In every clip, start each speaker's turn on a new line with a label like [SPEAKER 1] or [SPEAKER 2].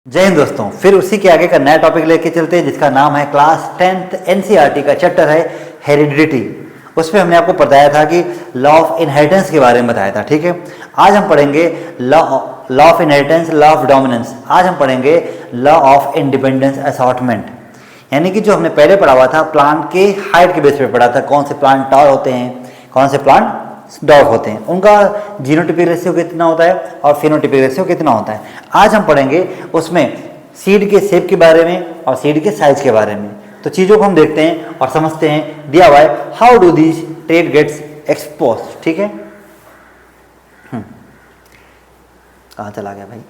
[SPEAKER 1] जय हिंद दोस्तों, फिर उसी के आगे का नया टॉपिक लेके चलते हैं जिसका नाम है क्लास 10th एनसीईआरटी का चैप्टर है हेरिडिटी। उसमें हमने आपको बताया था कि लॉ ऑफ इनहेरिटेंस के बारे में बताया था। ठीक है, आज हम पढ़ेंगे law of inheritance, law of dominance. आज हम पढ़ेंगे लॉ ऑफ इंडिपेंडेंस असॉर्टमेंट, यानी कि जो हमने पहले पढ़ा हुआ था प्लांट के हाइट के बेस पे पढ़ा था, कौन से प्लांट टॉल होते हैं, कौन से प्लांट डॉर्फ होते हैं, उनका जीनोटिपिक रेशियो कितना होता है और फिनोटिपिक रेशियो कितना होता है। आज हम पढ़ेंगे उसमें सीड के शेप के बारे में और सीड के साइज के बारे में। तो चीज़ों को हम देखते हैं और समझते हैं दिया हुआ है how do these trait gets expose. ठीक है, कहाँ चला गया भाई,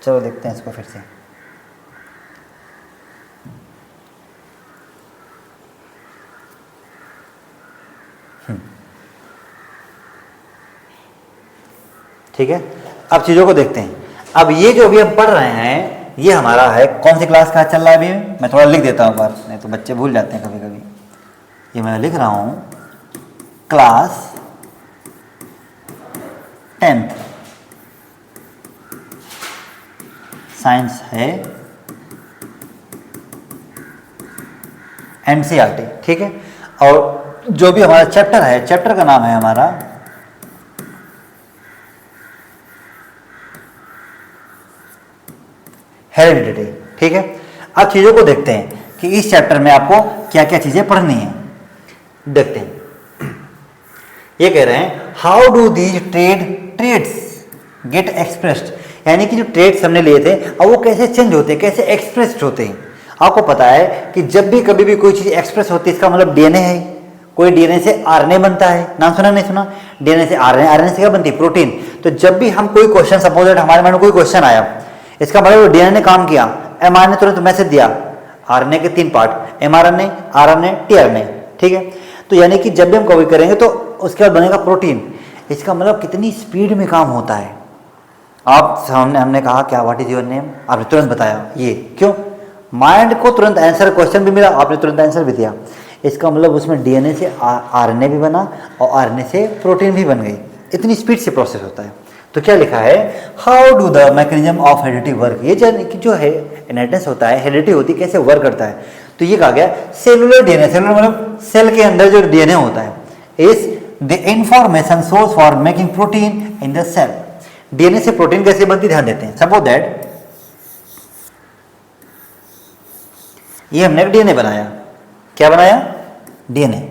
[SPEAKER 1] चलो देखते हैं इसको फिर से। ठीक है, अब चीज़ों को देखते हैं। अब ये जो अभी हम पढ़ रहे हैं ये हमारा है कौन सी क्लास का चल रहा है अभी, मैं थोड़ा लिख देता हूँ बार, नहीं तो बच्चे भूल जाते हैं कभी कभी। ये मैं लिख रहा हूँ क्लास 10th साइंस है एनसीईआरटी। ठीक है, और जो भी हमारा चैप्टर है, चैप्टर का नाम है हमारा हेरिडिटी। ठीक है, अब चीज़ों को देखते हैं कि इस चैप्टर में आपको क्या क्या चीज़ें पढ़नी है। देखते हैं, ये कह रहे हैं how do these traits get expressed, यानी कि जो ट्रेड्स हमने लिए थे अब वो कैसे चेंज होते हैं, कैसे एक्सप्रेस्ड होते हैं। आपको पता है कि जब भी कभी भी कोई चीज़ एक्सप्रेस होती है इसका मतलब डीएनए है। कोई डीएनए से आरएनए बनता है, नाम सुना नहीं सुना, डीएनए से आरएनए, आरएनए से क्या बनती है, प्रोटीन। तो जब भी हम कोई क्वेश्चन, सपोज दैट हमारे मन में कोई क्वेश्चन आया, इसका मतलब डीएनए ने काम किया, एमआरएनए तुरंत मैसेज दिया, आरएनए के 3 पार्ट, एमआरएनए, आरएनए, टीआरएनए। ठीक है, तो यानी कि जब भी हम कभी करेंगे तो उसके बाद बनेगा प्रोटीन। इसका मतलब कितनी स्पीड में काम होता है। आप सामने हमने कहा क्या व्हाट इज योर नेम, आपने तुरंत बताया, ये क्यों, माइंड को तुरंत आंसर, क्वेश्चन भी मिला, आपने तुरंत आंसर भी दिया। इसका मतलब उसमें डीएनए से आरएनए भी बना और आरएनए से प्रोटीन भी बन गई। इतनी स्पीड से प्रोसेस होता है। तो क्या लिखा है, how do the mechanism of heredity work, ये जो है इनहेरिटेंस होता है, हेरिडिटी होती है, कैसे वर्क करता है। तो ये कहा गया सेलुलर डीएनए, सेलुलर मतलब सेल के अंदर जो डीएनए होता है, is the information source for making protein in the cell. DNA से प्रोटीन कैसे बनती, ध्यान देते हैं। सपोज दैट ये हमने डीएनए बनाया, क्या बनाया, डीएनए।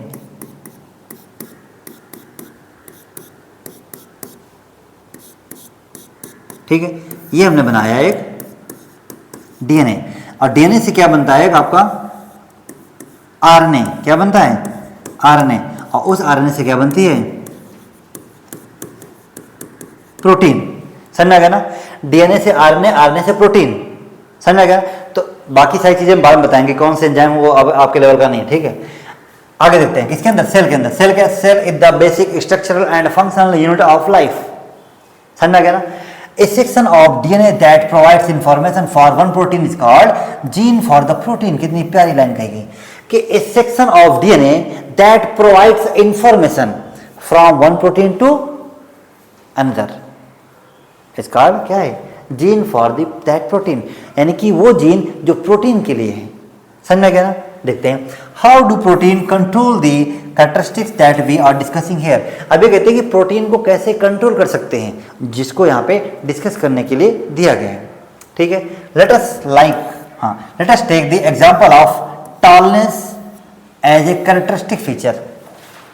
[SPEAKER 1] ठीक है, ये हमने बनाया एक डीएनए, और डीएनए से क्या बनता है आपका आरएनए, क्या बनता है, आरएनए, और उस आरएनए से क्या बनती है, प्रोटीन। समझ में आ गया ना, डीएनए से आरएनए, आरएनए से प्रोटीन, समझ में आ गया। तो बाकी सारी चीजें हम बाद में बताएंगे, कौन से एंजाइम, वो अब आपके लेवल का नहीं है। ठीक है, आगे देखते हैं किसके अंदर, सेल के अंदर। सेल क्या, cell is the basic structural and functional unit of life. समझ में आ गया ना। A section of DNA that provides information for one protein is called gene for the protein। कितनी प्यारी लाइन कही गई कि a section of DNA that provides information from one protein to another is called क्या है, gene for that protein, यानी कि वो जीन जो प्रोटीन के लिए है। समझ में गया ना। देखते हैं how do protein control the characteristics that we are discussing here. अभी कहते हैं कि प्रोटीन को कैसे कंट्रोल कर सकते हैं, जिसको यहाँ पे डिस्कस करने के लिए दिया गया है। ठीक है, let us take the example of tallness as a characteristic feature.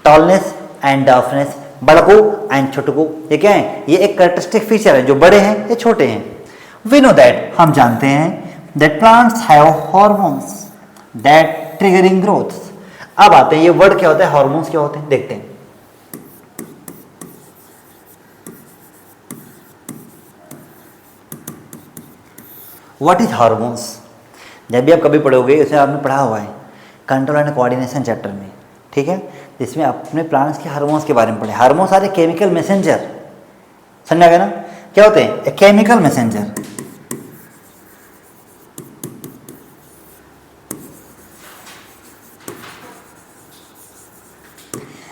[SPEAKER 1] Tallness and darkness, बड़को एंड छोटको, ये क्या है, ये एक कैरेक्टरिस्टिक फीचर है, जो बड़े हैं या छोटे हैं। वी नो दैट, हम जानते हैं that plants have hormones that triggering growth. अब आते हैं ये वर्ड क्या होता है, हार्मोन्स क्या होते हैं, देखते हैं। व्हाट इज हार्मोन्स, जब भी आप कभी पढ़ोगे उसमें आपने पढ़ा हुआ है कंट्रोल एंड कोऑर्डिनेशन चैप्टर में। ठीक है, जिसमें अपने प्लांट्स के हार्मोन्स के बारे में पढ़े। Hormones are a chemical messenger, समझ आ गया ना, क्या होते हैं, a chemical messenger.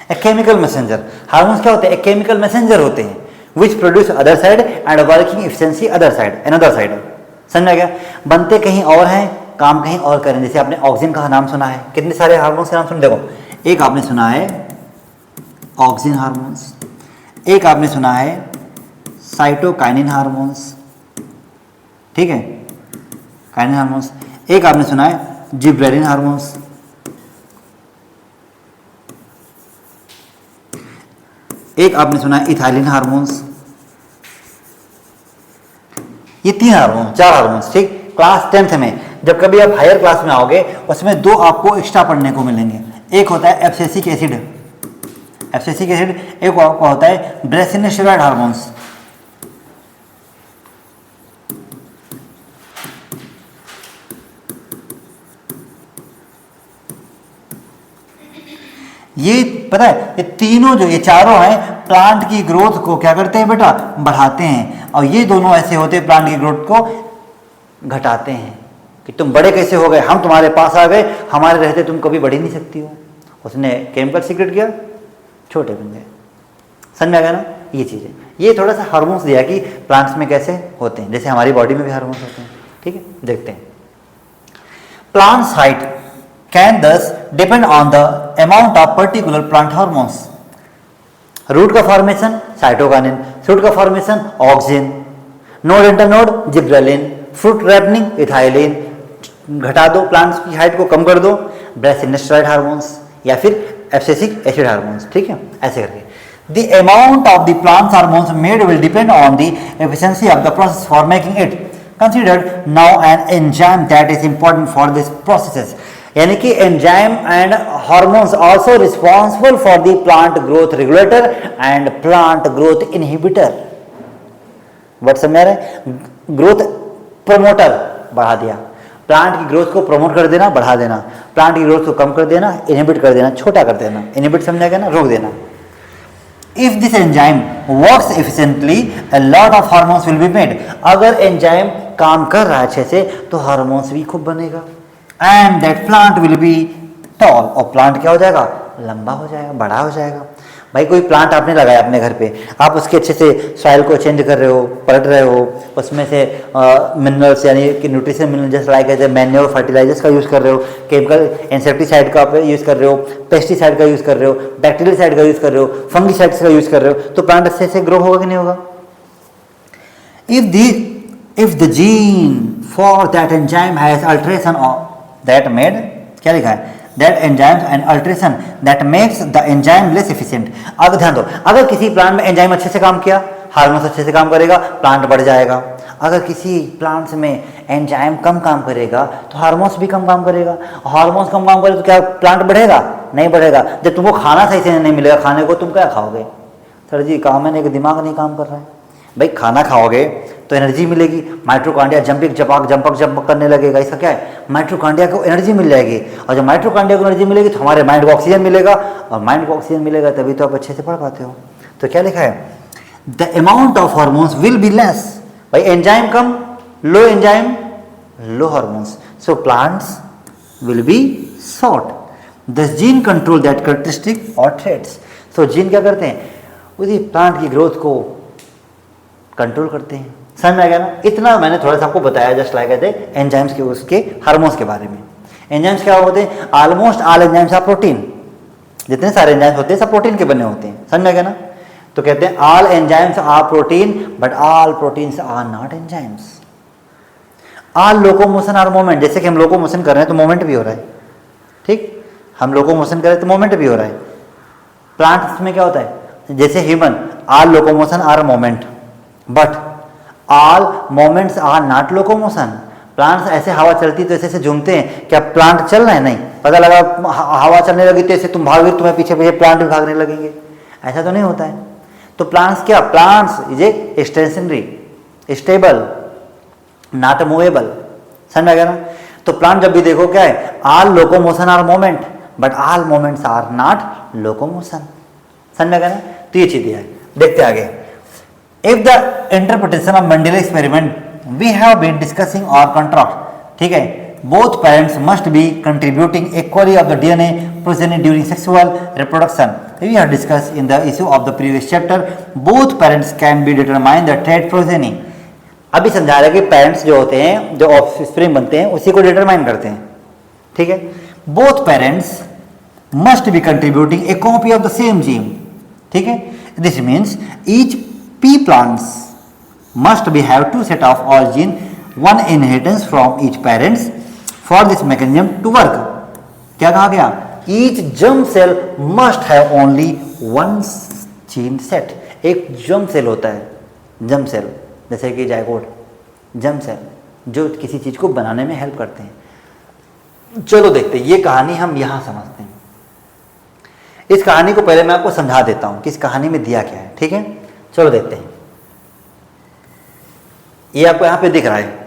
[SPEAKER 1] A chemical messenger, hormones क्या होते हैं, ए केमिकल मैसेंजर होते हैं which produce other side and working efficiency other side another side. समझ में आ गया? बनते कहीं और हैं, काम कहीं और करें। जैसे आपने ऑक्सिन का नाम सुना है, कितने सारे हार्मोन्स के नाम सुन, देखो एक आपने सुना है ऑक्सिन हार्मोन्स, एक आपने सुना है साइटोकाइनिन हार्मोन्स, ठीक है, काइनिन हार्मोन्स, एक आपने सुना है जिब्रेलिन हार्मोन्स, एक आपने सुना है इथाइलिन हार्मोन्स। ये 3 हार्मोन, 4 हार्मोन्स, ठीक। क्लास 10th में जब कभी आप हायर क्लास में आओगे उसमें 2 आपको एक्स्ट्रा पढ़ने को मिलेंगे। एक होता है एब्सिसिक एसिड, एब्सिसिक एसिड, एक आपको होता है ब्रेसिनोस्टेरॉइड हार्मोन्स। ये पता है, ये तीनों जो ये चारों हैं प्लांट की ग्रोथ को क्या करते हैं बेटा, बढ़ाते हैं। और ये दोनों ऐसे होते हैं प्लांट की ग्रोथ को घटाते हैं कि तुम बड़े कैसे हो गए, हम तुम्हारे पास आ गए, हमारे रहते तुम कभी बढ़ ही नहीं सकती हो। उसने केमिकल सीक्रेट किया, छोटे बन गए। समझ में आ गया ना? ये चीज़ें, ये थोड़ा सा हार्मोन्स दिया कि प्लांट्स में कैसे होते हैं, जैसे हमारी बॉडी में भी हार्मोन्स होते हैं, ठीक है। देखते हैं, plants height can thus depend on the amount of particular plant hormones. Root का फॉर्मेशन साइटोकाइनिन, शूट का formation auxin, node internode gibberellin, fruit ripening ethylene, घटा दो प्लांट्स की हाइट को कम कर दो ब्रेसिनोस्टेरॉइड हार्मोन्स या फिर एब्सिसिक एसिड हार्मोन्स, ठीक है, ऐसे करके। The amount of the plant's hormones made will depend on the efficiency of the process for making it. Considered now an enzyme that is important for this processes. यानी कि enzyme and hormones also responsible for the plant growth regulator and plant growth inhibitor. Word समझ रहे हैं? Growth promoter बढ़ा दिया, plant की growth को promote कर देना, बढ़ा देना, प्लांट की ग्रोथ को कम कर देना, इनहिबिट कर देना, छोटा कर देना। इनहिबिट समझा गया ना, रोक देना। If this enzyme works efficiently a lot of hormones will be made. अगर एंजाइम काम कर रहा है अच्छे से तो हार्मोन्स भी खूब बनेगा। And that plant will be toll, और प्लांट क्या हो जाएगा, लंबा हो जाएगा, बड़ा हो जाएगा। भाई कोई प्लांट आपने लगाया अपने घर पे, आप उसके अच्छे से सॉइल को चेंज कर रहे हो, पलट रहे हो, उसमें से मिनरल्स यानी कि न्यूट्रिशन मिनरल जैसे लाइक एज मैन्योर फर्टिलाइजर्स का यूज़ कर रहे हो, केमिकल इंसेक्टिसाइड का यूज़ कर रहे हो, पेस्टिसाइड का यूज़ कर रहे हो, बैक्टीरियसाइड का यूज़ कर रहे हो, फंगिसाइड्स का यूज़ कर रहे हो, तो प्लांट अच्छे से ग्रो होगा कि नहीं होगा? If the gene for that enzyme has alteration that made, क्या लिखा है, that enzymes and alteration that makes the enzyme less efficient. अगर ध्यान दो, अगर किसी प्लांट में एंजाइम अच्छे से काम किया, हार्मोन्स अच्छे से काम करेगा, प्लांट बढ़ जाएगा। अगर किसी प्लांट्स में एंजाइम कम काम करेगा तो हार्मोन्स भी कम काम करेगा। हार्मोन्स कम काम करे तो क्या प्लांट बढ़ेगा? नहीं बढ़ेगा। जब तुमको खाना सही से नहीं मिलेगा, खाने को तुम क्या खाओगे? सर जी काम है कि दिमाग नहीं काम कर रहा है। भाई खाना खाओगे तो एनर्जी मिलेगी, माइट्रोकांड्रिया जंपक करने लगेगा। इसका क्या है, माइट्रोकांड्रिया को एनर्जी मिल जाएगी, और जब माइट्रोकांड्रिया को एनर्जी मिलेगी तो हमारे माइंड को ऑक्सीजन मिलेगा, और माइंड को ऑक्सीजन मिलेगा तभी तो आप अच्छे से पढ़ पाते हो। तो क्या लिखा है, the amount of hormones will be less. भाई एंजाइम कम, low enzyme, low hormones, so plants will be short. The gene control that characteristic और ट्रेट्स। सो जीन क्या करते हैं, उसी प्लांट की ग्रोथ को कंट्रोल करते हैं। समझ में आ गया ना? इतना मैंने थोड़ा सा आपको बताया जस्ट लाइक एंजाइम्स के उसके हार्मोन्स के बारे में। एंजाइम्स क्या होते हैं, almost all enzymes are protein. जितने सारे एंजाइम्स होते हैं सब प्रोटीन के बने होते हैं। समझ में आ गया ना? तो कहते हैं all enzymes are protein but all proteins are not enzymes. All locomotion are movement. जैसे कि हम लोकोमोशन कर रहे हैं तो मोमेंट भी हो रहा है, ठीक, हम लोकोमोशन कर रहे हैं तो मोमेंट भी हो रहा है। प्लांट्स में क्या होता है, जैसे human, all locomotion are movement but all movements are not locomotion. Plants ऐसे हवा चलती तो ऐसे झूमते हैं, क्या प्लांट चल रहे हैं? नहीं। पता लगा हवा चलने लगी तो ऐसे तुम भागोगे, तुम्हें पीछे पीछे प्लांट भी भागने लगेंगे, ऐसा तो नहीं होता है। तो प्लांट्स क्या, plants is a stationary, stable, not movable. समझ में आ गया ना? तो प्लांट जब भी देखो क्या है, all locomotion are movement but all movements are not locomotion. समझ में आ गया ना? तो ये चीज है। देखते आगे। If the interpretation of Mendel experiment we have been discussing or contrast, ठीक है, both parents must be contributing equally of the DNA progeny during sexual reproduction. We have discuss in the issue of the previous chapter, both parents can be determine the trait progeny. अभी समझा रहे कि parents जो होते हैं, जो offspring बनते हैं, उसी को डिटरमाइन करते हैं, ठीक है। Both parents must be contributing A copy of the same gene, ठीक है। This means each P plants must be have two set of all gene, one inheritance from each parents for this mechanism to work। क्या कहा गया? Each germ cell must have only one gene set। एक germ cell होता है, germ cell, जैसे कि zygote, germ cell, जो किसी चीज को बनाने में हेल्प करते हैं। चलो देखते हैं, ये कहानी हम यहां समझते हैं। इस कहानी को पहले मैं आपको समझा देता हूं कि इस कहानी में दिया क्या है, ठीक है। चलो देखते हैं। ये आपको यहाँ पे दिख रहा है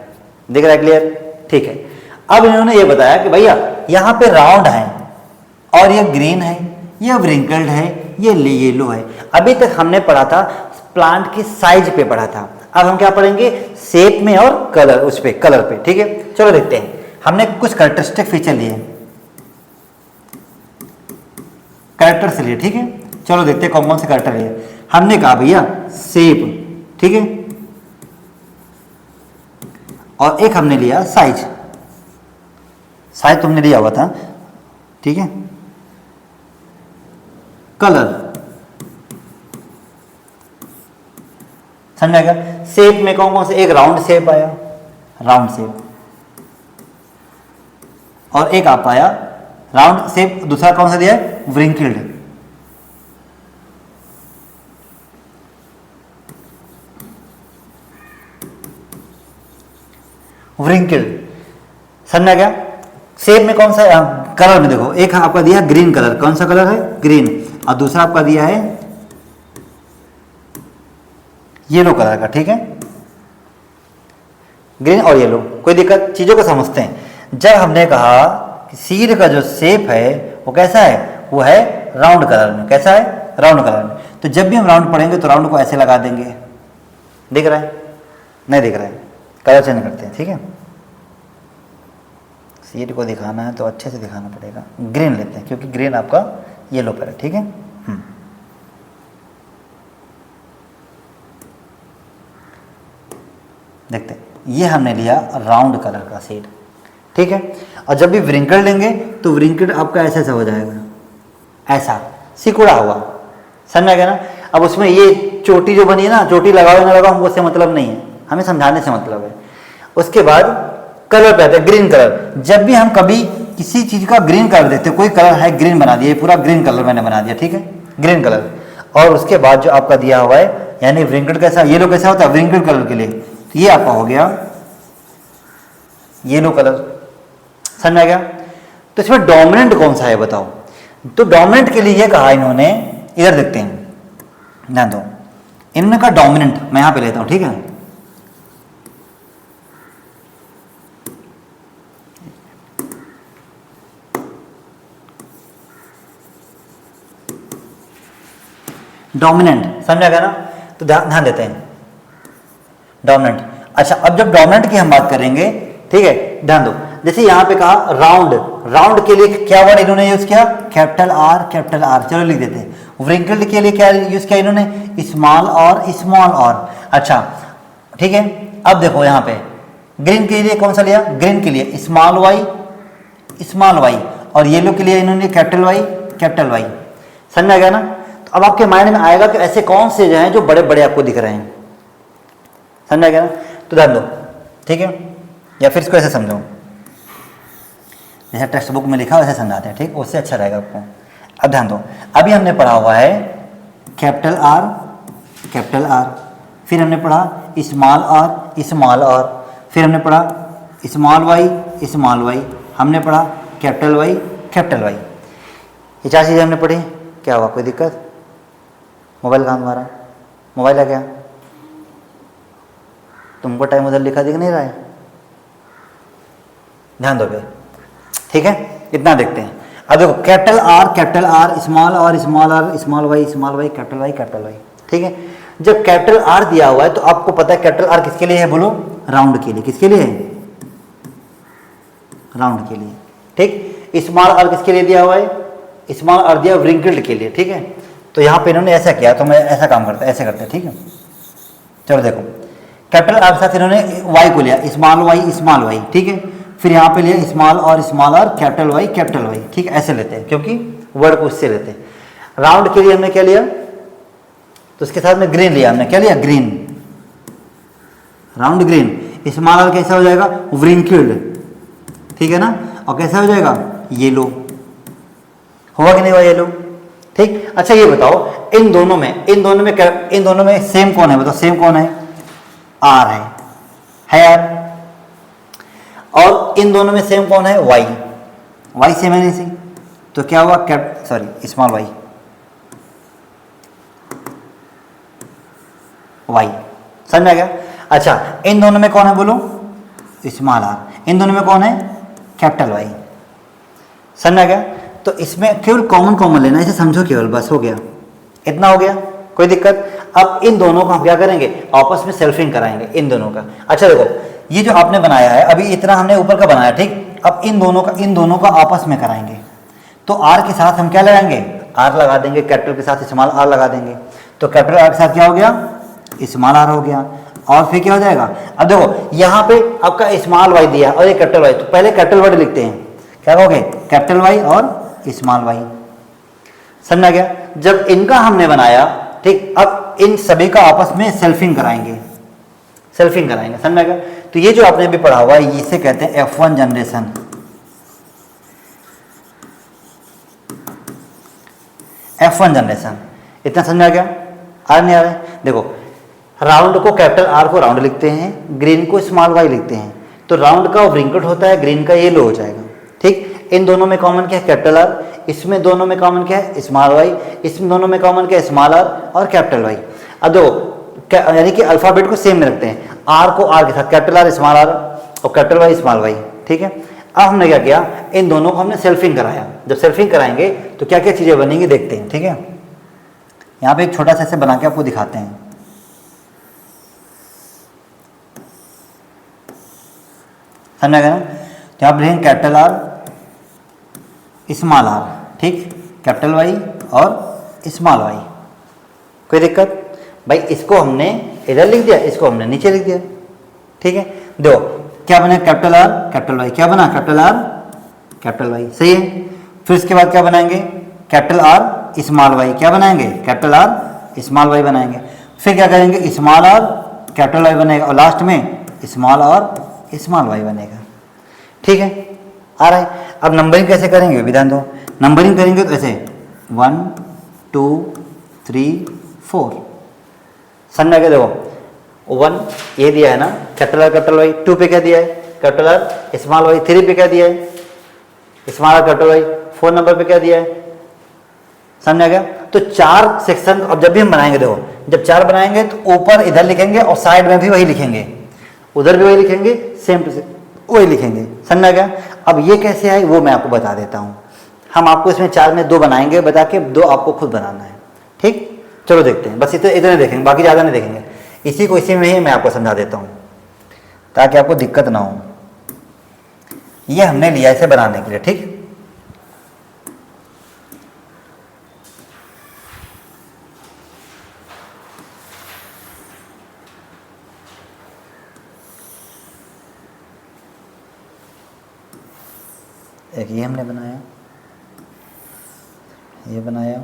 [SPEAKER 1] क्लियर, ठीक है। अब इन्होंने ये बताया कि भैया यहाँ पे राउंड है और ये ग्रीन है, ये व्रिंकल्ड है, ये येलो है। अभी तक हमने पढ़ा था प्लांट की साइज पे पढ़ा था, अब हम क्या पढ़ेंगे? शेप में और कलर, उस पे कलर पे, ठीक है। चलो देखते हैं, हमने कुछ कैरेक्टरिस्टिक फीचर लिए, कैरेक्टर्स लिए, ठीक है। चलो देखते हैं कौन कौन से कैरेक्टर लिए। हमने कहा भैया शेप, ठीक है, और एक हमने लिया साइज, साइज तुमने लिया हुआ था, ठीक है। कलर, समझ गया। शेप में कौन कौन से? एक राउंड शेप आया, राउंड शेप, और एक आप आया राउंड शेप, दूसरा कौन सा दिया है? व्रिंकल्ड। व्रिंकल्ड, समझा गया। शेप में कौन सा? कलर में देखो, एक आपका दिया ग्रीन कलर, कौन सा कलर है? ग्रीन, और दूसरा आपका दिया है येलो कलर का, ठीक है। ग्रीन और येलो, कोई दिक्कत? चीजों को समझते हैं। जब हमने कहा कि सीड का जो शेप है वो कैसा है? वो है राउंड कलर में। कैसा है? राउंड कलर में। तो जब भी हम राउंड पढ़ेंगे तो राउंड को ऐसे लगा देंगे, दिख रहा है? नहीं दिख रहा है, कलर चेंज करते हैं, ठीक है। सीड को दिखाना है तो अच्छे से दिखाना पड़ेगा। ग्रीन लेते हैं क्योंकि ग्रीन आपका येलो पर है, ठीक है। देखते हैं, ये हमने लिया राउंड कलर का सीड, ठीक है। और जब भी व्रिंकल लेंगे तो व्रिंकल आपका ऐसा ऐसा हो जाएगा, ऐसा सिकुड़ा हुआ, समझ गया ना। अब उसमें ये चोटी जो बनी है ना, चोटी लगाओ ना लगाओ हमको उससे मतलब नहीं है, हमें समझाने से मतलब है। उसके बाद कलर पे आते हैं, ग्रीन कलर। जब भी हम कभी किसी चीज का ग्रीन कलर देते हैं, कोई कलर है ग्रीन बना दिया, पूरा ग्रीन कलर मैंने बना दिया, ठीक है, ग्रीन कलर। और उसके बाद जो आपका दिया हुआ है, यानी व्रिंकल्ड कैसा, येलो कैसा होता है? व्रिंकल्ड कलर के लिए, तो ये आपका हो गया येलो कलर, समझ आ गया। तो इसमें डोमिनेंट कौन सा है बताओ? तो डोमिनेंट के लिए ये कहा इन्होंने, इधर देखते हैं, ध्यान दो, इन्होंने कहा डोमिनेंट, मैं यहां पे लेता हूं, ठीक है। डोमिनेंट, समझा गया ना। तो ध्यान देते हैं, डोमिनेंट। अच्छा, अब जब डोमिनेंट की हम बात करेंगे, ठीक है, ध्यान दो। जैसे यहां पे कहा राउंड, राउंड के लिए क्या वर्ड इन्होंने यूज किया? Capital R, capital R. चलो लिख देते हैं। व्रिंकल्ड के लिए क्या यूज किया इन्होंने? स्मॉल और, स्मॉल और। अच्छा, ठीक है। अब देखो यहां पे ग्रीन के लिए कौन सा लिया? ग्रीन के लिए स्मॉल वाई, स्मॉल वाई, और येलो के लिए इन्होंने कैपिटल वाई, कैपिटल वाई। समझ आ गया ना। तो अब आपके माइंड में आएगा कि ऐसे कौन से जो हैं जो बड़े बड़े आपको दिख रहे हैं, समझ आ गया ना। तो ध्यान दो, ठीक है, या फिर इसको ऐसे समझो, जैसे टेक्स्ट बुक में लिखा वैसे समझाते हैं, ठीक, उससे अच्छा रहेगा आपको। अब ध्यान दो, अभी हमने पढ़ा हुआ है कैपिटल आर, कैपिटल आर, फिर हमने पढ़ा स्मॉल आर, स्मॉल आर, फिर हमने पढ़ा स्मॉल वाई, स्मॉल वाई, हमने पढ़ा कैपिटल वाई, कैपिटल वाई। ये चार चीज़ें हमने पढ़ी। क्या हुआ, कोई दिक्कत? मोबाइल कहाँ तुम्हारा? मोबाइल है क्या? तुमको टाइम उधर लिखा दिख नहीं रहा है? ध्यान दो भाई, ठीक है। इतना देखते हैं। अब देखो capital R, small R, small R, small Y, small Y, capital Y, capital Y, ठीक है। जब कैपिटल आर दिया हुआ है तो आपको पता है कैपिटल आर किसके लिए है? बोलो, राउंड के लिए। किसके लिए है? राउंड के लिए, ठीक। स्मॉल आर किसके लिए दिया हुआ है? स्मॉल आर दिया व्रिंकल्ड के लिए, ठीक है। तो यहाँ पे इन्होंने ऐसा किया, तो मैं ऐसा काम करता, ऐसे करते, ठीक है। चलो देखो, कैपिटल आर के साथ इन्होंने वाई को लिया, स्मॉल वाई, ठीक है। फिर यहाँ पे लिया स्मॉल और, कैपिटल वाई, ठीक है, ऐसे लेते हैं क्योंकि वर्ड को उससे लेते हैं। राउंड के लिए हमने क्या लिया, तो उसके साथ में ग्रीन लिया हमने, क्या लिया, green, round green. Small R कैसा हो जाएगा, व्रिंकल्ड, ठीक है ना, और कैसा हो जाएगा, येलो, होगा कि नहीं हुआ येलो, ठीक। अच्छा ये बताओ, इन दोनों में सेम कौन है, बताओ सेम कौन है, आर है यार। और इन दोनों में सेम कौन है, वाई सेम है नहीं सी, तो क्या हुआ, स्मॉल वाई, समझ में आ गया। अच्छा इन दोनों में कौन है बोलो, स्मॉल आर, इन दोनों में कौन है, कैपिटल वाई, समझ में आ गया। तो इसमें केवल कॉमन लेना, इसे समझो केवल, बस हो गया, इतना हो गया, कोई दिक्कत। अब इन दोनों को हम क्या करेंगे, आपस में सेल्फिंग कराएंगे इन दोनों का। अच्छा देखो, ये जो आपने बनाया है अभी इतना हमने ऊपर का बनाया, ठीक। अब इन दोनों का आपस में कराएंगे, तो आर के साथ हम क्या लगाएंगे, आर लगा देंगे, कैपिटल के साथ स्मॉल आर लगा देंगे, तो कैपिटल आर के साथ क्या हो गया, स्मॉल आर हो गया। और फिर क्या हो जाएगा, अब देखो यहाँ पे आपका स्मॉल वाई दिया और ये कैपिटल वाई, तो पहले कैपिटल वर्ड लिखते हैं, क्या कहोगे, कैपिटल वाई और स्मॉल वाई, समझ आ गया। जब इनका हमने बनाया, ठीक, अब इन सभी का आपस में सेल्फिंग कराएंगे, समझ आ गया। तो ये जो आपने अभी पढ़ा हुआ है, इसे कहते हैं F1 जनरेशन, इतना समझ आ गया, आ नहीं आ रहा है। देखो राउंड को, कैपिटल आर को राउंड लिखते हैं, ग्रीन को स्मॉल वाई लिखते हैं, तो राउंड का व्रिंकल्ड होता है, ग्रीन का येलो हो जाएगा, ठीक। इन दोनों में कॉमन क्या है, कैपिटल आर, इसमें दोनों में कॉमन क्या है, स्मॉल वाई, इसमें दोनों में कॉमन क्या है, स्मॉल आर और कैपिटल वाई। अब देखो यानी कि अल्फाबेट को सेम में रखते हैं, आर को आर के साथ, कैपिटल आर स्मॉल आर और कैपिटल वाई स्मॉल वाई, ठीक है। अब हमने क्या किया, इन दोनों को हमने सेल्फिंग कराया। जब सेल्फिंग कराएंगे तो क्या क्या चीज़ें बनेंगी देखते हैं, ठीक है। यहाँ पे एक छोटा सा ऐसे बना के आपको दिखाते हैं, समझ गया ना। तो यहाँ पर लिखेंगे कैपिटल आर स्मॉल आर, ठीक, कैपिटल वाई और स्मॉल वाई, कोई दिक्कत भाई। इसको हमने इधर लिख दिया, इसको हमने नीचे लिख दिया, ठीक है। दो क्या बना, कैपिटल आर कैपिटल वाई, क्या बना, कैपिटल आर कैपिटल वाई, सही है। फिर इसके बाद क्या बनाएंगे, कैपिटल आर स्मॉल वाई, क्या बनाएंगे, कैपिटल आर स्मॉल वाई बनाएंगे। फिर क्या करेंगे, स्मॉल आर कैपिटल वाई बनेगा और लास्ट में स्मॉल और स्मॉल वाई बनेगा, ठीक है, आ रहा है। अब नंबरिंग कैसे करेंगे, विधान दो। नंबरिंग करेंगे तो ऐसे 1 2 3 4, समझ में, देखो 1 ये दिया है ना, कैपिटल आर कैपिटल वाई, 2 पे क्या दिया है, कैपिटल आर स्मॉल वाई, 3 पे क्या दिया है, small R capital Y, 4 number पे क्या दिया है, समझ आ गया। तो 4 सेक्शन, अब जब भी हम बनाएंगे, देखो जब 4 बनाएंगे तो ऊपर इधर लिखेंगे और साइड में भी वही लिखेंगे, उधर भी वही लिखेंगे, सेम टू सेम वही लिखेंगे, समझ आ गया। अब ये कैसे है वो मैं आपको बता देता हूँ। हम आपको इसमें 4 में 2 बनाएंगे, बता के 2 आपको खुद बनाना है, ठीक। चलो देखते हैं, बस इतने देखेंगे, बाकी ज़्यादा नहीं देखेंगे। इसी में ही मैं आपको समझा देता हूँ ताकि आपको दिक्कत ना हो। ये हमने लिया इसे बनाने के लिए, ठीक। एक ये हमने बनाया, ये बनाया,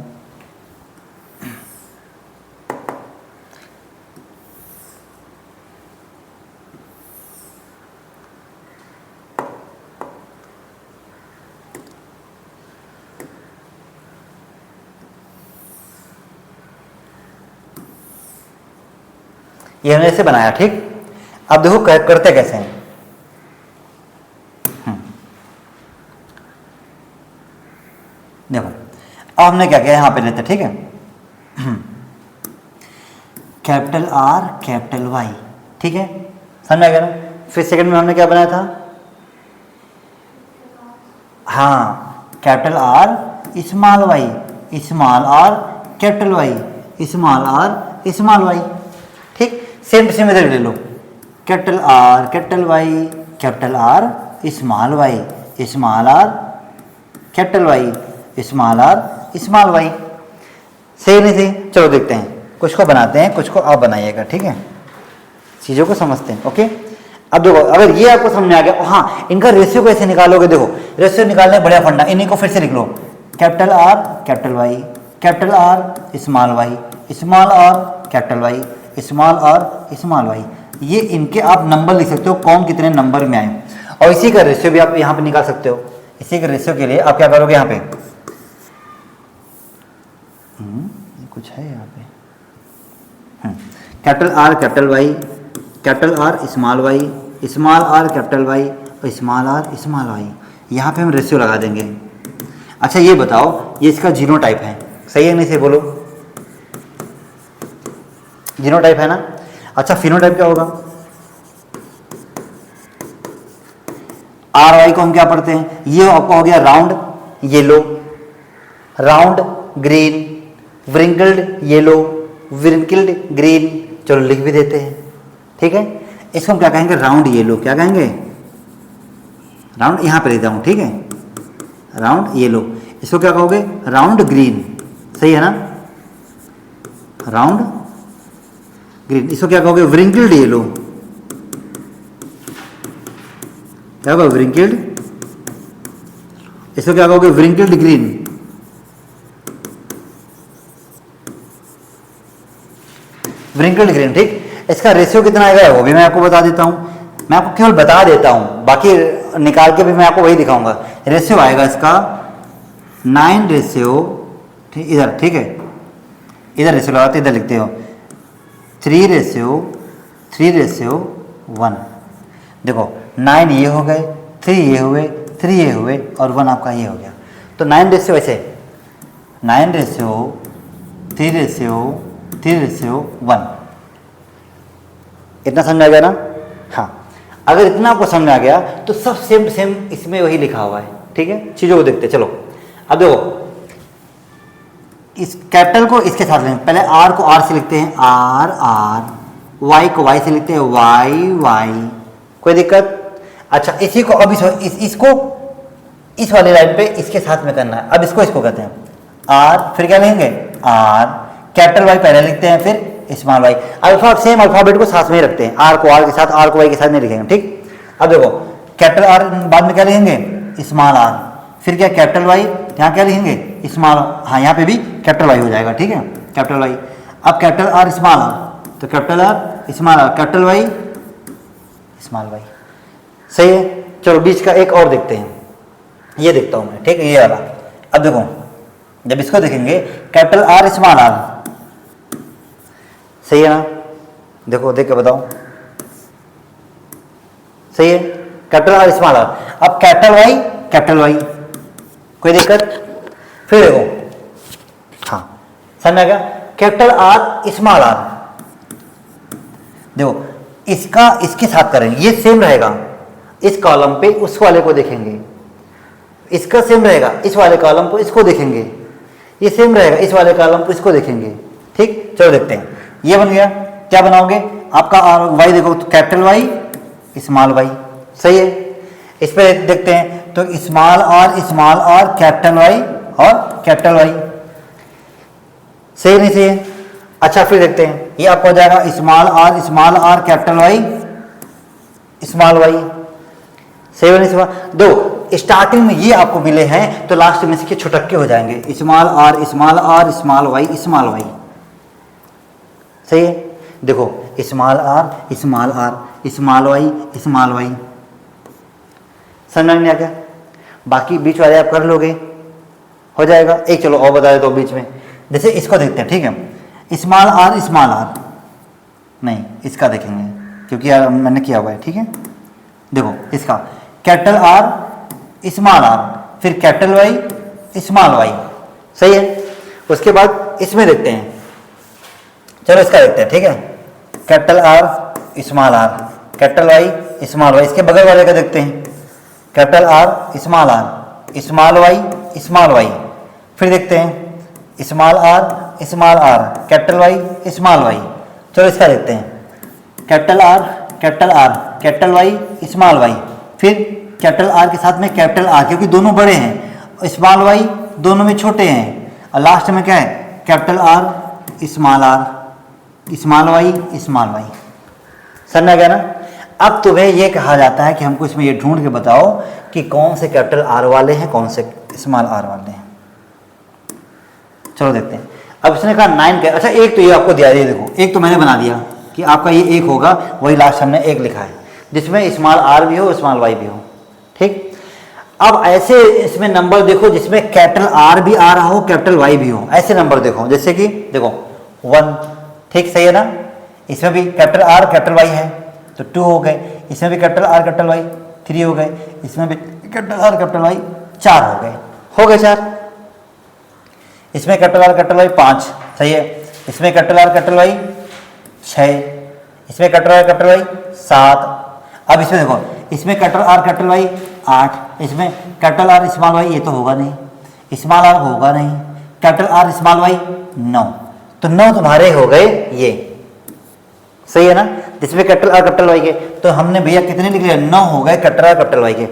[SPEAKER 1] ये हमने ऐसे बनाया, ठीक। अब देखो करते कैसे हैं। देखो अब हमने क्या किया, यहाँ पे लेते, ठीक है, कैपिटल आर कैपिटल वाई, ठीक है, समझ आ गया ना। फिर सेकंड में हमने क्या बनाया था, हाँ, capital R small Y, small R capital Y, small R small Y, ठीक। सेम इधर ले लो, capital R capital Y, capital R small Y, small R capital Y, small R small Y. सही नहीं सही? चलो देखते हैं, कुछ को बनाते हैं, कुछ को आप बनाइएगा, ठीक है, चीज़ों को समझते हैं। ओके, अब देखो, अगर ये आपको समझ में आ गया, हाँ इनका रेशियो कैसे निकालोगे, देखो रेशियो निकालने बढ़िया फंडा, इन्हीं को फिर से लिख लो, capital R capital Y, capital R small Y, small R capital Y, small R small Y. ये इनके आप नंबर लिख सकते हो, कौन कितने नंबर में आए, और इसी का रेशियो भी आप यहाँ पे निकाल सकते हो। इसी के रेशियो के लिए आप क्या करोगे, यहाँ पे कुछ है यहाँ पे, capital R capital Y, capital R small Y, small R capital Y और स्मॉल आर स्मॉल वाई, यहाँ पे हम रेशियो लगा देंगे। अच्छा ये बताओ, ये इसका जीनो टाइप है, सही है नहीं से बोलो, जीनो टाइप है ना। अच्छा फिनो टाइप क्या होगा, आर वाई को हम क्या पढ़ते हैं, ये आपका हो गया round yellow, round green, wrinkled yellow, wrinkled green, चलो लिख भी देते हैं, ठीक है। इसको हम क्या कहेंगे, राउंड येलो, क्या कहेंगे, राउंड, यहाँ पे लेता हूँ, ठीक है, राउंड येलो। इसको क्या कहोगे, राउंड ग्रीन, सही है ना, राउंड ग्रीन। इसको क्या कहोगे, व्रिंकल्ड येलो, क्या कहोगे, व्रिंकल्ड। इसको क्या कहोगे, व्रिंकल्ड ग्रीन, व्रिंकल्ड ग्रीन, ठीक। इसका रेशियो कितना आएगा वो भी मैं आपको बता देता हूँ, मैं आपको केवल बता देता हूँ, बाकी निकाल के भी मैं आपको वही दिखाऊंगा। रेशियो आएगा इसका 9 रेशियो, ठीक, इधर, ठीक है, इधर रेशियो लगाते, इधर लिखते हो 3 रेशियो 1। देखो 9 ये हो गए, 3 ये हुए, 3 ये हुए और 1 आपका ये हो गया। तो 9 रेशियो ऐसे, 9 रेशियो 3 रेशियो 1, इतना समझ आ गया ना। हाँ, अगर इतना आपको समझ आ गया तो सब सेम सेम इसमें वही लिखा हुआ है, ठीक है। चीज़ों को देखते चलो। अब देखो, इस कैपिटल को इसके साथ लेंगे, पहले आर को आर से लिखते हैं, आर आर, वाई को वाई से लिखते हैं, वाई वाई, कोई दिक्कत। अच्छा इसी को अब इसको इस वाले लाइन पे इसके साथ में करना है। अब इसको कहते हैं आर, फिर क्या लेंगे, आर, कैपिटल वाई पहले लिखते हैं, फिर small Y. Alpha same alphabet को साथ में ही रखते हैं, आर को आर के साथ, आर को वाई के साथ नहीं लिखेंगे, ठीक। अब देखो कैपिटल आर बाद में क्या लिखेंगे, स्मॉल आर, फिर क्या कैपिटल वाई, यहाँ क्या लिखेंगे, स्मॉल, हाँ यहाँ पे भी कैपिटल वाई हो जाएगा, ठीक है, कैपिटल वाई। अब कैपिटल आर स्मॉल आर, तो capital R small R, capital Y small Y, सही है। चलो बीच का एक और देखते हैं, ये देखता हूँ मैं, ठीक है, ये वाला। अब देखो जब इसको देखेंगे, कैपिटल आर स्मॉल आर, सही है ना, देखो देख के बताओ, सही है, कैपिटल आर स्मॉल आर। अब कैपिटल वाई, कोई दिक्कत। फिर देखो, हाँ समझ में आ गया, कैपिटल आर स्मॉल आर। देखो इसका इसके साथ करेंगे, ये सेम रहेगा, इस कॉलम पे उस वाले को देखेंगे, इसका सेम रहेगा, इस वाले कॉलम को इसको देखेंगे, ये सेम रहेगा, इस वाले कॉलम को इसको देखेंगे, ठीक। चलो देखते हैं, ये बन गया, क्या बनाओगे आपका आर वाई, देखो तो कैपिटल वाई स्मॉल वाई, सही है। इस पे देखते हैं तो स्मॉल आर कैपिटल वाई और कैपिटल वाई, सही नहीं सही है। अच्छा फिर देखते हैं, ये आपको हो जाएगा small R capital Y small Y, सही है नहीं सही। दो स्टार्टिंग में ये आपको मिले हैं तो लास्ट में इसके छुटक्के हो जाएंगे, स्मॉल आर स्मॉल वाई, सही है। देखो स्मॉल आर स्मॉल वाई, समझ में नहीं आ गया, बाकी बीच वाले आप कर लोगे, हो जाएगा। एक चलो और बता देता हूँ बीच में, जैसे इसको देखते हैं, ठीक है, स्मॉल आर नहीं, इसका देखेंगे क्योंकि यार मैंने किया हुआ है, ठीक है। देखो इसका कैपिटल आर स्मॉल आर, फिर कैपिटल वाई स्मॉल वाई, सही है। उसके बाद इसमें देखते हैं, चलो इसका देखते हैं, ठीक है, capital R small R, capital Y small Y. इसके बगल वाले का देखते हैं, कैपिटल आर स्मॉल वाई, फिर देखते हैं small R capital Y small Y. चलो इसका देखते हैं, capital R capital Y small Y, capital कैपिटल आर के साथ में कैपिटल आर, क्योंकि दोनों बड़े हैं, स्मॉल वाई दोनों में छोटे हैं, और लास्ट में क्या है capital R, small Y, small Y. समझ आ गया ना? अब तुम्हें ये कहा जाता है कि हमको इसमें ये ढूंढ के बताओ कि कौन से कैपिटल आर वाले हैं, कौन से स्मॉल आर वाले हैं। चलो देखते हैं। अब इसने कहा 9 का, अच्छा एक तो ये आपको दिया, ये देखो एक तो मैंने बना दिया कि आपका ये एक होगा, वही लास्ट हमने एक लिखा है जिसमें स्मॉल आर भी हो, स्मॉल वाई भी हो। ठीक, अब ऐसे इसमें नंबर देखो जिसमें कैपिटल आर भी आ रहा हो, कैपिटल वाई भी हो, ऐसे नंबर देखो। जैसे कि देखो 1, ठीक सही है ना? इसमें भी कैपिटल आर कैपिटल वाई है तो 2 हो गए, इसमें भी कैपिटल आर कैपिटल वाई 3 हो गए, इसमें भी कैपिटल आर कैपिटल वाई 4 हो गए 4। इसमें कैपिटल आर कैपिटल वाई 5, सही है। इसमें कैपिटल आर कैपिटल वाई 6, इसमें कैपिटल आर कैपिटल वाई 7। अब इसमें देखो, इसमें कैपिटल आर कैपिटल वाई 8, इसमें कैपिटल आर स्मॉल वाई ये तो होगा नहीं, स्मॉल आर होगा नहीं, कैपिटल आर स्मॉल वाई 9, तो 9 तुम्हारे हो गए ये, सही है ना? जिसमें कैपिटल आर कैपिटल वाई के, तो हमने भैया कितने लिख लिया? 9 हो गए कैपिटल आर कैपिटल वाई के।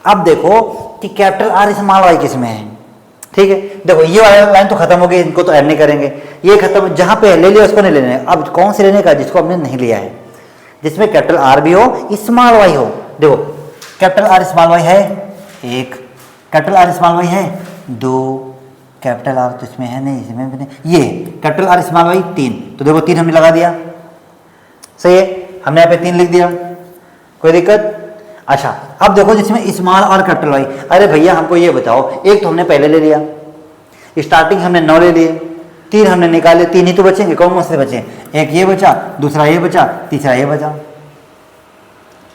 [SPEAKER 1] अब देखो कि कैपिटल आर स्मॉल वाई किसमें है, ठीक है? देखो ये वाला लाइन तो खत्म हो गई, इनको तो ऐड नहीं करेंगे, ये खत्म, जहां पे ले लिया उसको नहीं लेने। अब कौन से लेने का? जिसको हमने नहीं लिया है, जिसमें कैपिटल आर भी हो, स्मॉल वाई हो। देखो कैपिटल आर स्मॉल वाई है 1, कैपिटल आर स्मॉल वाई है 2, कैपिटल आर तो इसमें है नहीं, इसमें भी नहीं, ये कैपिटल आर स्मॉल वाई 3, तो देखो 3 हमने लगा दिया, सही है? हमने यहाँ पे 3 लिख दिया, कोई दिक्कत? अच्छा अब देखो जिसमें स्मॉल और कैपिटल वाई, अरे भैया हमको ये बताओ, एक तो हमने पहले ले लिया, स्टार्टिंग हमने 9 ले लिए, 3 हमने निकाले, 3 ही तो बचेंगे, कौन से बचे? एक ये बचा, दूसरा ये बचा, तीसरा ये बचा,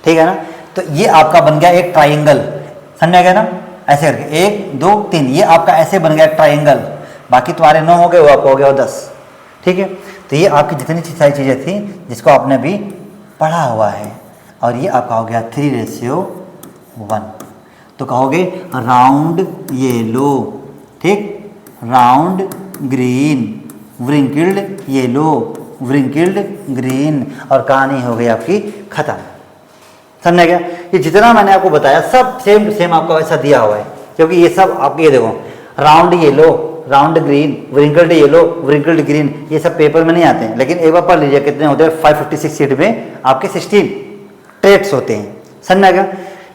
[SPEAKER 1] ठीक है ना? तो ये आपका बन गया एक ट्राइंगल, समझ गया ना? ऐसे करके 1 2 3, ये आपका ऐसे बन गया ट्राइंगल। बाकी तुम्हारे 9 हो गए, वो आपको हो गया 10, ठीक है? तो ये आपकी जितनी सारी चीज़ें थी जिसको आपने भी पढ़ा हुआ है, और ये आपका हो गया 3:1। तो कहोगे राउंड येलो, ठीक, round green, wrinkled yellow, wrinkled green, और कहानी हो गई आपकी खत्म। समझ गया? ये जितना मैंने आपको बताया सब सेम टू सेम आपको वैसा दिया हुआ है, क्योंकि ये सब आपके, ये देखो round yellow, round green, wrinkled yellow, wrinkled green, ये सब पेपर में नहीं आते हैं, लेकिन एक बार पढ़ लीजिए कितने होते हैं। 556 शीट में आपके 16 ट्रेट्स होते हैं। समझ में आ गया?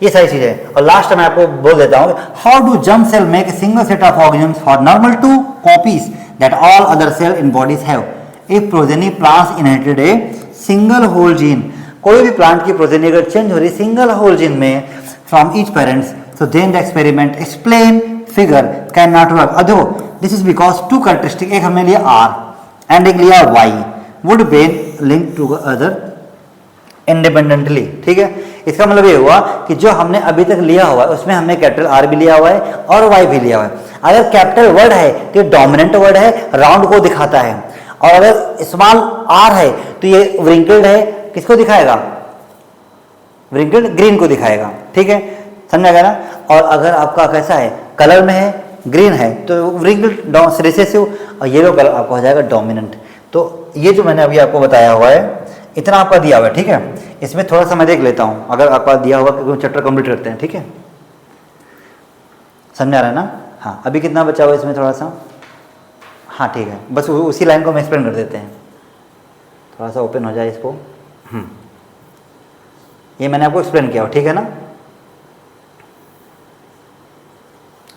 [SPEAKER 1] ये सारी चीजें है। और लास्ट में आपको बोल देता हूँ, how do germ cell make a single set of organisms for normal two copies that all other cell in bodies have if progeny plants inherited a single whole gene. कोई भी प्लांट की progeny अगर change हो रही single whole gene में from each parents, so then the experiment explain figure can not work. अब देखो this is because two characteristic, एक हमने लिया आर एंड एक लिया Y, would been link to other independently, ठीक है? इसका मतलब ये हुआ कि जो हमने अभी तक लिया हुआ है उसमें हमने कैपिटल आर भी लिया हुआ है और वाई भी लिया हुआ है। अगर कैपिटल वर्ड है तो डोमिनेंट वर्ड है, राउंड को दिखाता है, और अगर स्मॉल आर है तो ये व्रिंकल्ड है, किसको दिखाएगा? व्रिंकल्ड ग्रीन को दिखाएगा, ठीक है? समझ गया ना? और अगर आपका कैसा है, कलर में है, ग्रीन है, तो व्रिंकल्ड रिसेसिव, और येलो कलर आपको हो जाएगा डोमिनेंट। तो ये जो मैंने अभी आपको बताया हुआ है इतना आपका दिया हुआ है, ठीक है? इसमें थोड़ा सा मैं देख लेता हूँ, अगर आपका दिया हुआ क्योंकि चैप्टर कंप्लीट करते हैं, ठीक है? समझ आ रहा है ना? हाँ, अभी कितना बचा हुआ इसमें थोड़ा सा? हाँ ठीक है, बस उसी लाइन को हम एक्सप्लेन कर देते हैं, थोड़ा सा ओपन हो जाए इसको। ये मैंने आपको एक्सप्लेन किया हो, ठीक है ना?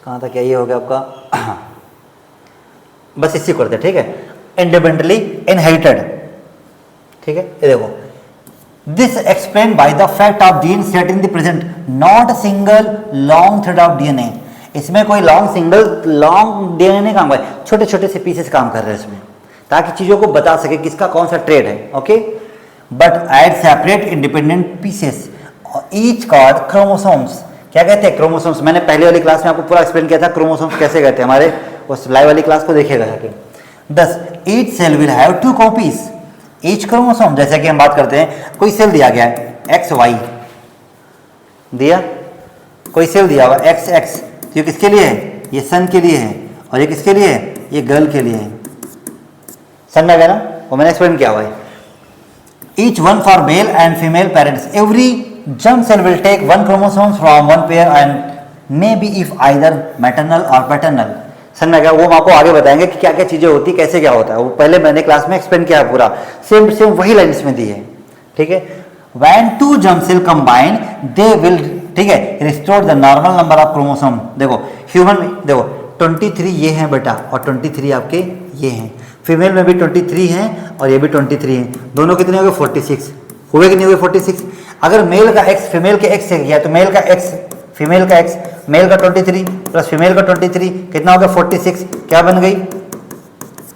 [SPEAKER 1] कहाँ तक क्या ये हो गया आपका? बस इसी को करते हैं, ठीक है? इंडिपेंडेंटली इनहेरिटेड, ठीक है? ये देखो, this explain by the fact of gene set in the present not single long thread of DNA. इसमें कोई लॉन्ग डीएनए नहीं काम कर रहा है, छोटे छोटे से पीसेस काम कर रहे हैं इसमें, ताकि चीजों को बता सके किसका कौन सा ट्रेड है, okay? But add separate independent pieces each called chromosomes. क्या कहते हैं? क्रोमोसोम्स। मैंने पहले वाली क्लास में आपको पूरा एक्सप्लेन किया था क्रोमोसोम्स कैसे कहते हैं, हमारे उस लाइव वाली क्लास को देखिएगा जाके। Thus each cell will have 2 copies each chromosome. जैसे कि हम बात करते हैं, कोई सेल दिया गया है एक्स वाई दिया, कोई सेल दिया हुआ एक्स एक्स, तो ये किसके लिए है? ये सन के लिए है, और ये किसके लिए है? ये गर्ल के लिए है। समझ में गया ना? वो मैंने एक्सप्लेन किया हुआ है। Each one for male and female parents, every germ cell will take 1 chromosome from one pair and may be if either maternal or paternal. समझ में आ गया? वो हम आपको आगे बताएंगे कि क्या क्या चीज़ें होती, कैसे क्या होता है, वो पहले मैंने क्लास में एक्सप्लेन किया है पूरा, सेम सेम वही लाइन इसमें दी है, ठीक है। When two germ cell combine they will, ठीक है, restore the normal number of chromosome. देखो ह्यूमन में देखो 23 ये हैं बेटा और 23 आपके ये हैं, फीमेल में भी 23 हैं और ये भी 23 हैं, दोनों कितने हो गए 46 हुए कि नहीं हुए 46। अगर मेल का x फीमेल के x से किया तो मेल का x फीमेल का x, मेल का 23 प्लस फीमेल का 23 कितना हो गया 46, क्या बन गई,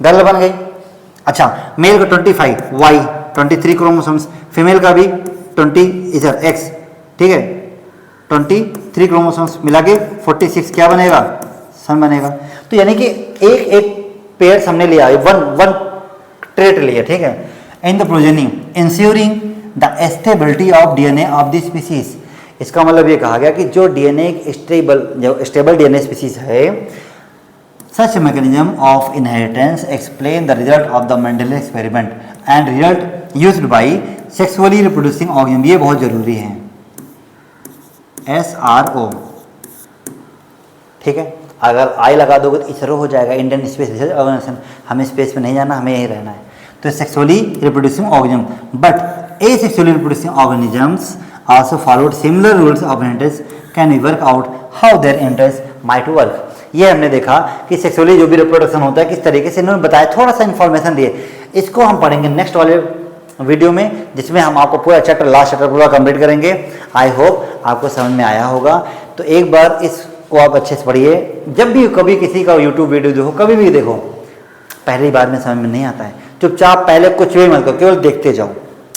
[SPEAKER 1] गर्ल बन गई। अच्छा मेल का 25 y 23 क्रोमोसोम्स, फीमेल का भी 20 इधर x, ठीक है 23 क्रोमोसोम्स मिला के 46 क्या बनेगा, सन बनेगा। तो यानी कि एक एक पेयर हमने लिया, वन ट्रेट लिया, ठीक है। In the progeny ensuring the stability of DNA of the species, इसका मतलब ये कहा गया कि जो डीएनए स्टेबल डीएनए स्पीसीज है, such mechanism of inheritance explain the result of the Mendel experiment and result used by sexually reproducing organism, ये बहुत जरूरी है, SRO, ठीक है। अगर आई लगा दोगे तो इसरो हो जाएगा, इंडियन स्पेस रिसर्च ऑर्गेनाइजेशन, हमें स्पेस में नहीं जाना, हमें यहीं रहना है। तो sexually reproducing organism, but asexually reproducing organisms also followed similar rules of inheritance, can we work out how their inheritance might work. ये हमने देखा कि सेक्सुअली जो भी रिप्रोडक्शन होता है किस तरीके से, इन्होंने बताया, थोड़ा सा इन्फॉर्मेशन दिए। इसको हम पढ़ेंगे नेक्स्ट वाले वीडियो में, जिसमें हम आपको पूरा चैप्टर, लास्ट चैप्टर पूरा कंप्लीट करेंगे। आई होप आपको समझ में आया होगा। तो एक बार इसको आप अच्छे से पढ़िए, जब भी कभी किसी का यूट्यूब वीडियो देखो, कभी भी देखो, पहली बार में समझ में नहीं आता है, चुपचाप पहले कुछ भी मत करो, केवल देखते जाओ,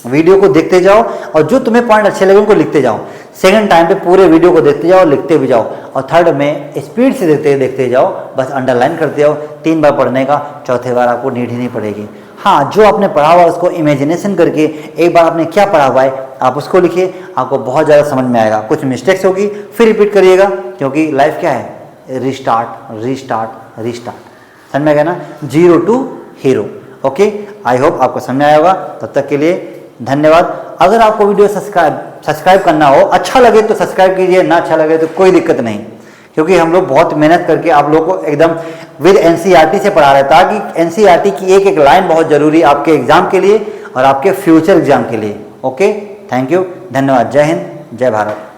[SPEAKER 1] वीडियो को देखते जाओ और जो तुम्हें पॉइंट अच्छे लगे उनको लिखते जाओ। सेकंड टाइम पे पूरे वीडियो को देखते जाओ, लिखते भी जाओ, और थर्ड में स्पीड से देखते जाओ, बस अंडरलाइन करते जाओ। 3 बार पढ़ने का, चौथे बार आपको नीड ही नहीं पड़ेगी। हाँ, जो आपने पढ़ा हुआ उसको इमेजिनेशन करके एक बार आपने क्या पढ़ा हुआ है आप उसको लिखिए, आपको बहुत ज़्यादा समझ में आएगा। कुछ मिस्टेक्स होगी फिर रिपीट करिएगा, क्योंकि लाइफ क्या है, रिस्टार्ट रिस्टार्ट रिस्टार्ट। समझ में गया ना, 0 to hero. Okay, I hope आपको समझ में आया होगा। तब तक के लिए धन्यवाद। अगर आपको वीडियो सब्सक्राइब करना हो, अच्छा लगे तो सब्सक्राइब कीजिए, ना अच्छा लगे तो कोई दिक्कत नहीं, क्योंकि हम लोग बहुत मेहनत करके आप लोग को एकदम विद एनसीईआरटी से पढ़ा रहे, ताकि एनसीईआरटी की एक एक लाइन बहुत जरूरी है आपके एग्जाम के लिए और आपके फ्यूचर एग्जाम के लिए। ओके, थैंक यू, धन्यवाद। जय हिंद, जय भारत।